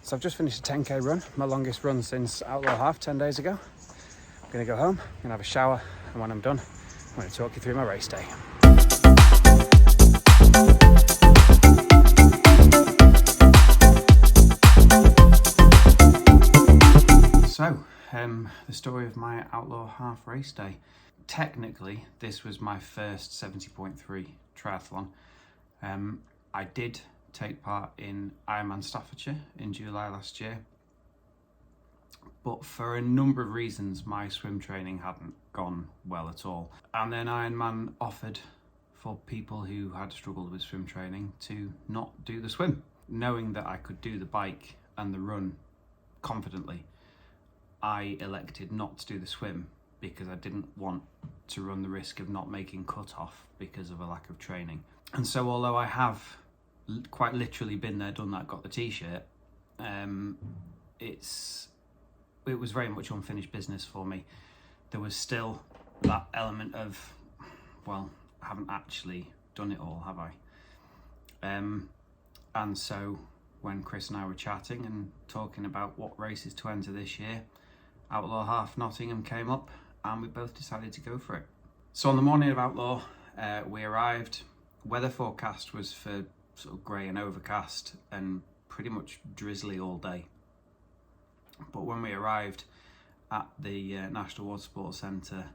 So I've just finished a 10k run, my longest run since Outlaw half 10 days ago. I'm gonna go home, I'm gonna have a shower, and when I'm done, I'm gonna talk you through my race day. So, the story of my Outlaw half race day. Technically, this was my first 70.3 triathlon. I did take part in Ironman Staffordshire in July last year, but for a number of reasons my swim training hadn't gone well at all, and then Ironman offered for people who had struggled with swim training to not do the swim. Knowing that I could do the bike and the run confidently, I elected not to do the swim because I didn't want to run the risk of not making cut-off because of a lack of training. And so although I have quite literally been there, done that, got the t-shirt, it was very much unfinished business for me. There was still that element of, well, I haven't actually done it all, have I? And so when Chris and I were chatting and talking about what races to enter this year, Outlaw half Nottingham came up and we both decided to go for it. So on the morning of Outlaw, we arrived. Weather forecast was for sort of grey and overcast and pretty much drizzly all day. But when we arrived at the National Water Sports Centre,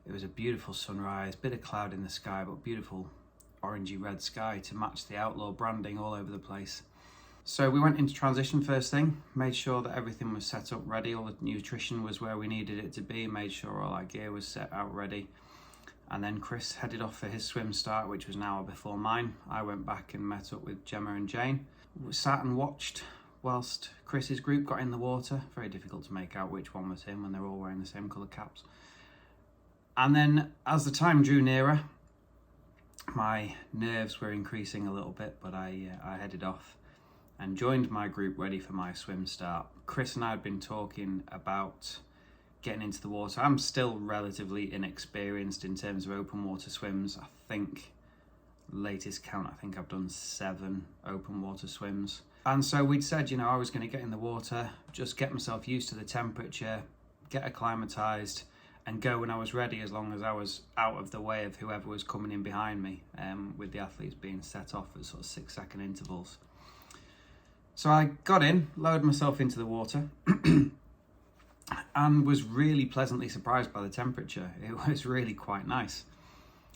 it was a beautiful sunrise, bit of cloud in the sky, but beautiful orangey red sky to match the Outlaw branding all over the place. So we went into transition first thing, made sure that everything was set up ready, all the nutrition was where we needed it to be, made sure all our gear was set out ready. And then Chris headed off for his swim start, which was an hour before mine. I went back and met up with Gemma and Jane. We sat and watched whilst Chris's group got in the water. Very difficult to make out which one was him when they're all wearing the same colour caps. And then as the time drew nearer, my nerves were increasing a little bit, but I headed off and joined my group ready for my swim start. Chris and I had been talking about getting into the water. I'm still relatively inexperienced in terms of open water swims. I think, latest count, I think I've done 7 open water swims. And so we'd said, I was going to get in the water, just get myself used to the temperature, get acclimatized, and go when I was ready, as long as I was out of the way of whoever was coming in behind me, with the athletes being set off at sort of 6-second intervals. So I got in, lowered myself into the water, and was really pleasantly surprised by the temperature. It was really quite nice.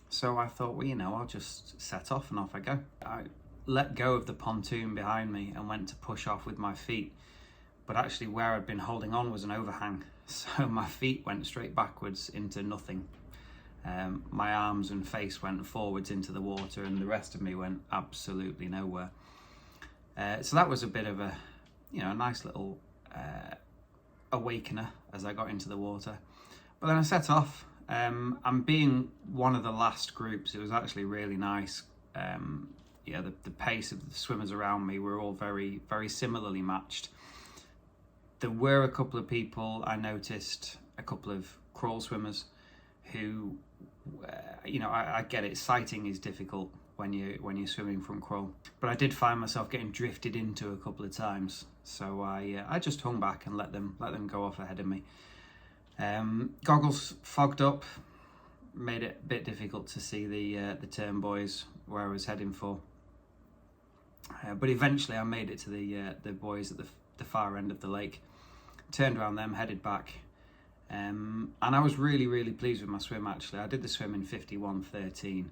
So I thought, well, I'll just set off and off I go. I let go of the pontoon behind me and went to push off with my feet. But actually where I'd been holding on was an overhang. So my feet went straight backwards into nothing. My arms and face went forwards into the water and the rest of me went absolutely nowhere. So that was a bit of a, a nice little awakener as I got into the water. But then I set off, and being one of the last groups, it was actually really nice. The pace of the swimmers around me were all very, very similarly matched. There were a couple of people I noticed, a couple of crawl swimmers who, I get it, sighting is difficult when you're swimming from crawl, but I did find myself getting drifted into a couple of times, so I just hung back and let them go off ahead of me. Goggles fogged up, made it a bit difficult to see the turn buoys where I was heading for, but eventually I made it to the buoys at the far end of the lake, turned around them, headed back, and I was really, really pleased with my swim. Actually, I did the swim in 51:13,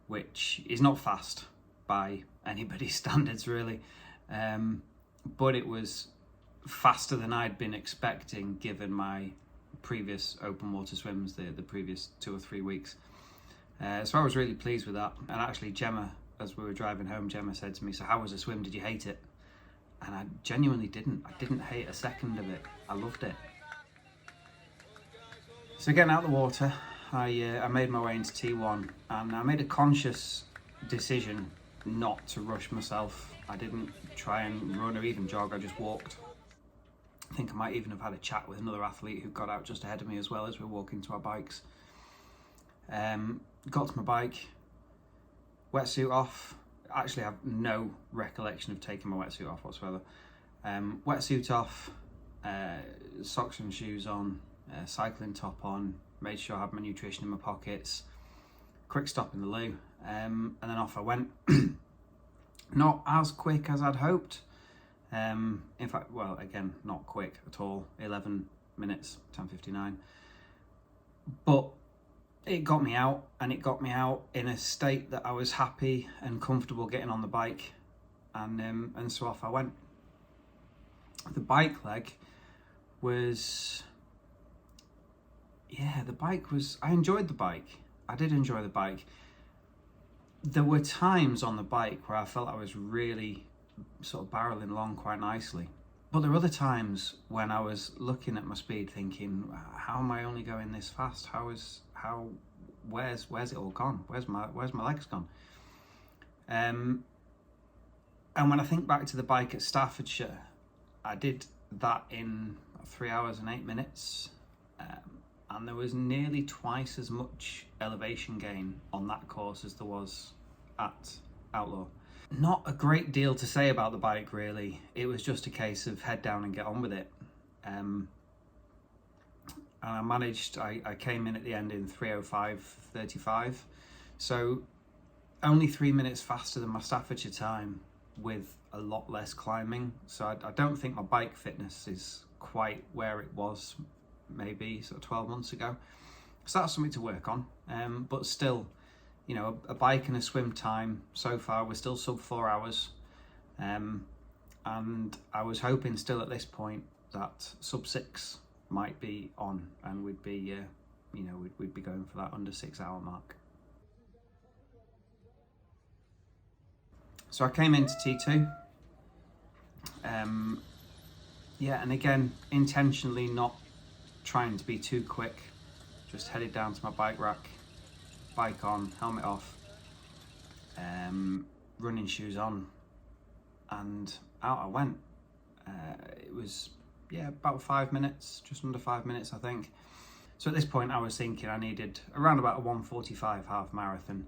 which is not fast by anybody's standards, really. But it was faster than I'd been expecting, given my previous open water swims, the previous 2 or 3 weeks. So I was really pleased with that. And actually Gemma, as we were driving home, Gemma said to me, "So how was the swim? Did you hate it?" And I genuinely didn't. I didn't hate a second of it. I loved it. So getting out of the water, I made my way into T1, and I made a conscious decision not to rush myself. I didn't try and run or even jog, I just walked. I think I might even have had a chat with another athlete who got out just ahead of me as well as we were walking to our bikes. Got to my bike, wetsuit off. Actually, I have no recollection of taking my wetsuit off whatsoever. Wetsuit off, socks and shoes on, cycling top on, made sure I had my nutrition in my pockets, quick stop in the loo, and then off I went. Not as quick as I'd hoped. In fact, well, again, not quick at all. 11 minutes, 10:59. But it got me out, and it got me out in a state that I was happy and comfortable getting on the bike, and so off I went. The bike leg was, I enjoyed the bike. I did enjoy the bike. There were times on the bike where I felt I was really sort of barreling along quite nicely. But there were other times when I was looking at my speed thinking, how am I only going this fast? Where's it all gone? Where's my legs gone? And when I think back to the bike at Staffordshire, I did that in 3 hours and 8 minutes. And there was nearly twice as much elevation gain on that course as there was at Outlaw. Not a great deal to say about the bike, really. It was just a case of head down and get on with it. And I came in at the end in 3:05:35. So only 3 minutes faster than my Staffordshire time with a lot less climbing. So I don't think my bike fitness is quite where it was maybe sort of 12 months ago. So that's something to work on. But still, you know, a bike and a swim time so far, we're still sub 4 hours. And I was hoping still at this point that sub 6 might be on, and we'd be, we'd be going for that under 6 hour mark. So I came into T2. And again, intentionally not trying to be too quick, just headed down to my bike rack, bike on, helmet off, running shoes on, and out I went. It was about 5 minutes, just under 5 minutes I think. So at this point I was thinking I needed around about a 1:45 half marathon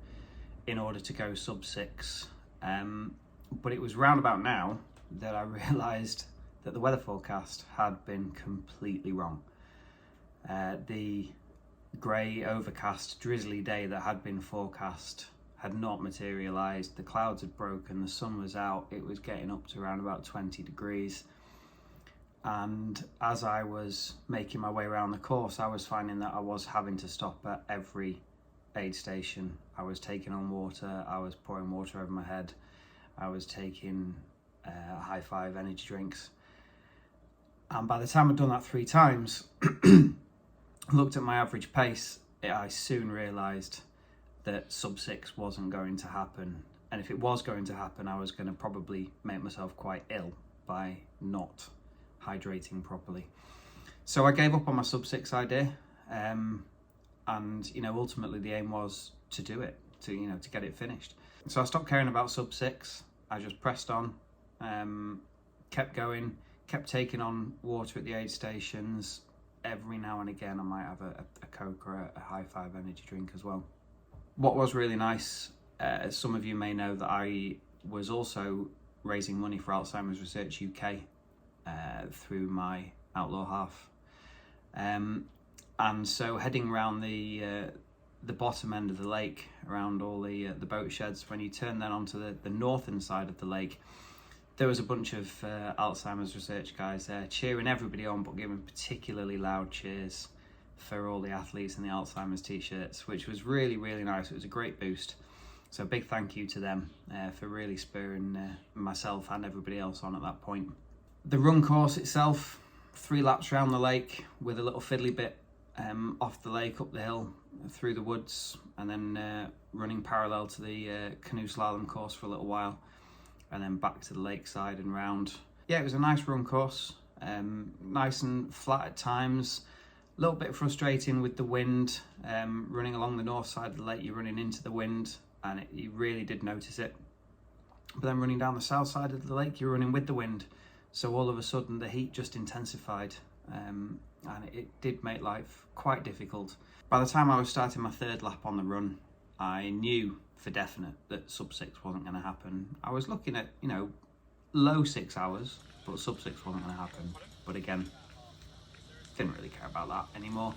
in order to go sub 6. But it was round about now that I realised that the weather forecast had been completely wrong. The grey, overcast, drizzly day that had been forecast had not materialised. The clouds had broken, the sun was out, it was getting up to around about 20 degrees. And as I was making my way around the course, I was finding that I was having to stop at every aid station. I was taking on water, I was pouring water over my head, I was taking high five energy drinks. And by the time I'd done that 3 times, looked at my average pace, I soon realised that sub 6 wasn't going to happen. And if it was going to happen, I was going to probably make myself quite ill by not hydrating properly. So I gave up on my sub 6 idea. And, ultimately the aim was to do it, to get it finished. So I stopped caring about sub 6. I just pressed on, kept going, kept taking on water at the aid stations. Every now and again I might have a Coke or a high five energy drink as well. What was really nice, some of you may know that I was also raising money for Alzheimer's Research UK through my Outlaw half. And so heading around the bottom end of the lake, around all the boat sheds, when you turn then onto the northern side of the lake, there was a bunch of Alzheimer's Research guys there cheering everybody on, but giving particularly loud cheers for all the athletes in the Alzheimer's t-shirts, which was really, really nice. It was a great boost. So big thank you to them for really spurring myself and everybody else on at that point. The run course itself, 3 laps around the lake with a little fiddly bit off the lake, up the hill, through the woods, and then running parallel to the canoe slalom course for a little while, and then back to the lakeside and round. Yeah, it was a nice run course, nice and flat at times, a little bit frustrating with the wind. Running along the north side of the lake, you're running into the wind, and you really did notice it. But then running down the south side of the lake, you're running with the wind, so all of a sudden the heat just intensified, and it did make life quite difficult. By the time I was starting my 3rd lap on the run, I knew for definite that sub 6 wasn't going to happen. I was looking at, low 6 hours, but sub 6 wasn't going to happen. But again, didn't really care about that anymore.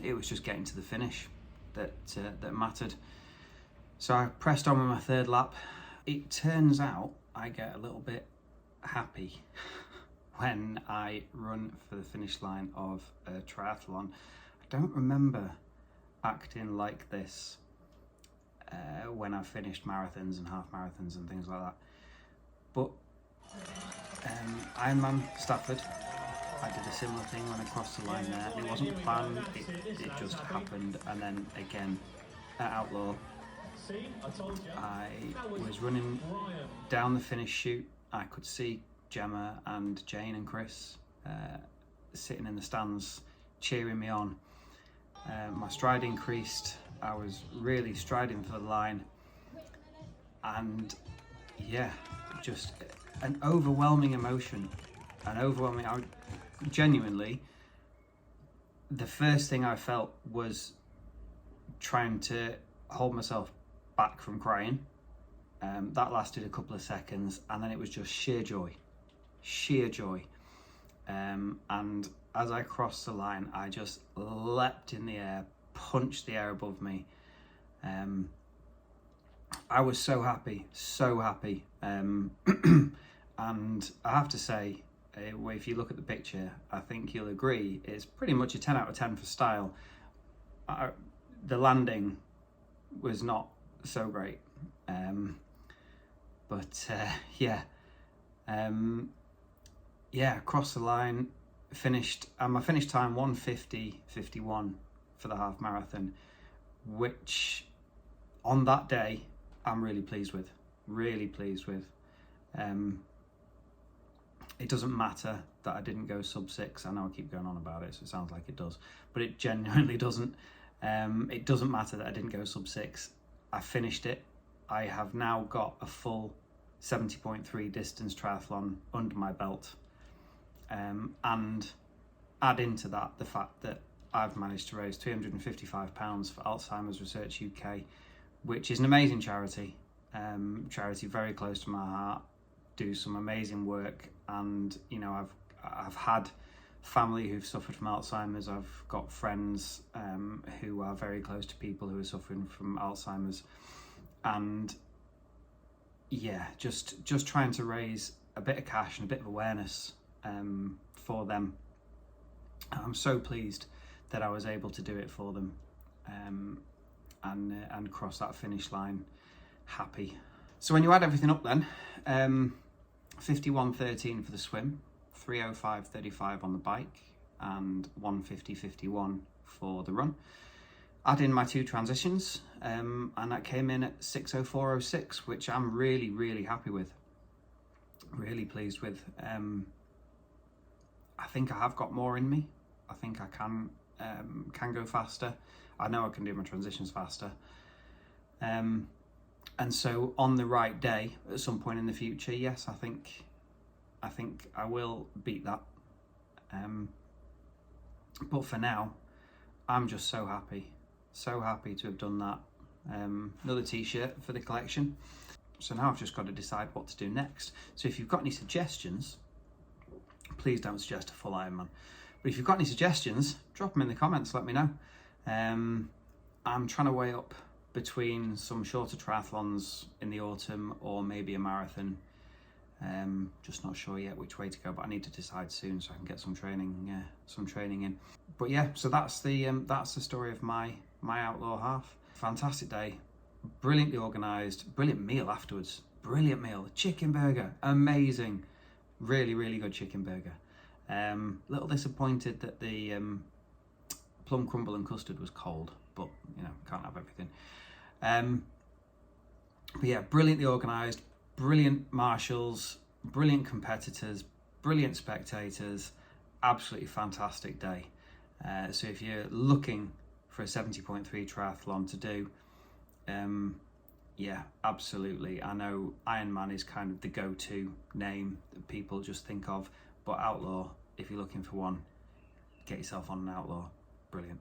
It was just getting to the finish that mattered. So I pressed on with my third lap. It turns out I get a little bit happy when I run for the finish line of a triathlon. I don't remember acting like this when I finished marathons and half marathons and things like that. But Ironman Stafford, I did a similar thing when I crossed the line there. It wasn't planned, it just happened. And then again at Outlaw, I was running down the finish chute. I could see Gemma and Jane and Chris sitting in the stands cheering me on. My stride increased. I was really striding for the line, and yeah, just an overwhelming emotion. Genuinely, the first thing I felt was trying to hold myself back from crying. That lasted a couple of seconds, and then it was just sheer joy. And as I crossed the line, I just leapt in the air, punched the air above me. I was so happy. And I have to say, if you look at the picture, I think you'll agree, it's pretty much a 10 out of 10 for style. The landing was not so great. Across the line, finished, and my finish time 1:50:51 for the half marathon, which on that day I'm really pleased with. It doesn't matter that I didn't go sub 6. I know I keep going on about it, so it sounds like it does, but it genuinely doesn't. It doesn't matter that I didn't go sub 6. I finished it. I have now got a full 70.3 distance triathlon under my belt, and add into that the fact that I've managed to raise £355 for Alzheimer's Research UK, which is an amazing charity very close to my heart, do some amazing work. And you know, I've had family who've suffered from Alzheimer's. I've got friends who are very close to people who are suffering from Alzheimer's, and yeah, just trying to raise a bit of cash and a bit of awareness for them. I'm so pleased that I was able to do it for them, and cross that finish line happy. So when you add everything up then, 51:13 for the swim, 3:05:35 on the bike, and 1:50:51 for the run. Add in my 2 transitions, and that came in at 6:04:06, which I'm really happy with. Really pleased with. I think I have got more in me. I think I can go faster. I know I can do my transitions faster. And so on the right day, at some point in the future, yes, I think I will beat that. But for now, I'm just so happy to have done that. Another t-shirt for the collection. So now I've just got to decide what to do next. So if you've got any suggestions, please don't suggest a full Ironman. But if you've got any suggestions, drop them in the comments, let me know. I'm trying to weigh up between some shorter triathlons in the autumn or maybe a marathon. Just not sure yet which way to go, but I need to decide soon so I can get some training in. But yeah, so that's the story of my Outlaw half. Fantastic day, brilliantly organised, brilliant meal afterwards. Brilliant meal, chicken burger, amazing, really good chicken burger. Little disappointed that the plum crumble and custard was cold, but you know, can't have everything. But yeah, brilliantly organised, brilliant marshals, brilliant competitors, brilliant spectators, absolutely fantastic day. So if you're looking for a 70.3 triathlon to do, yeah, absolutely. I know Ironman is kind of the go-to name that people just think of, but Outlaw, if you're looking for one, get yourself on an Outlaw. Brilliant.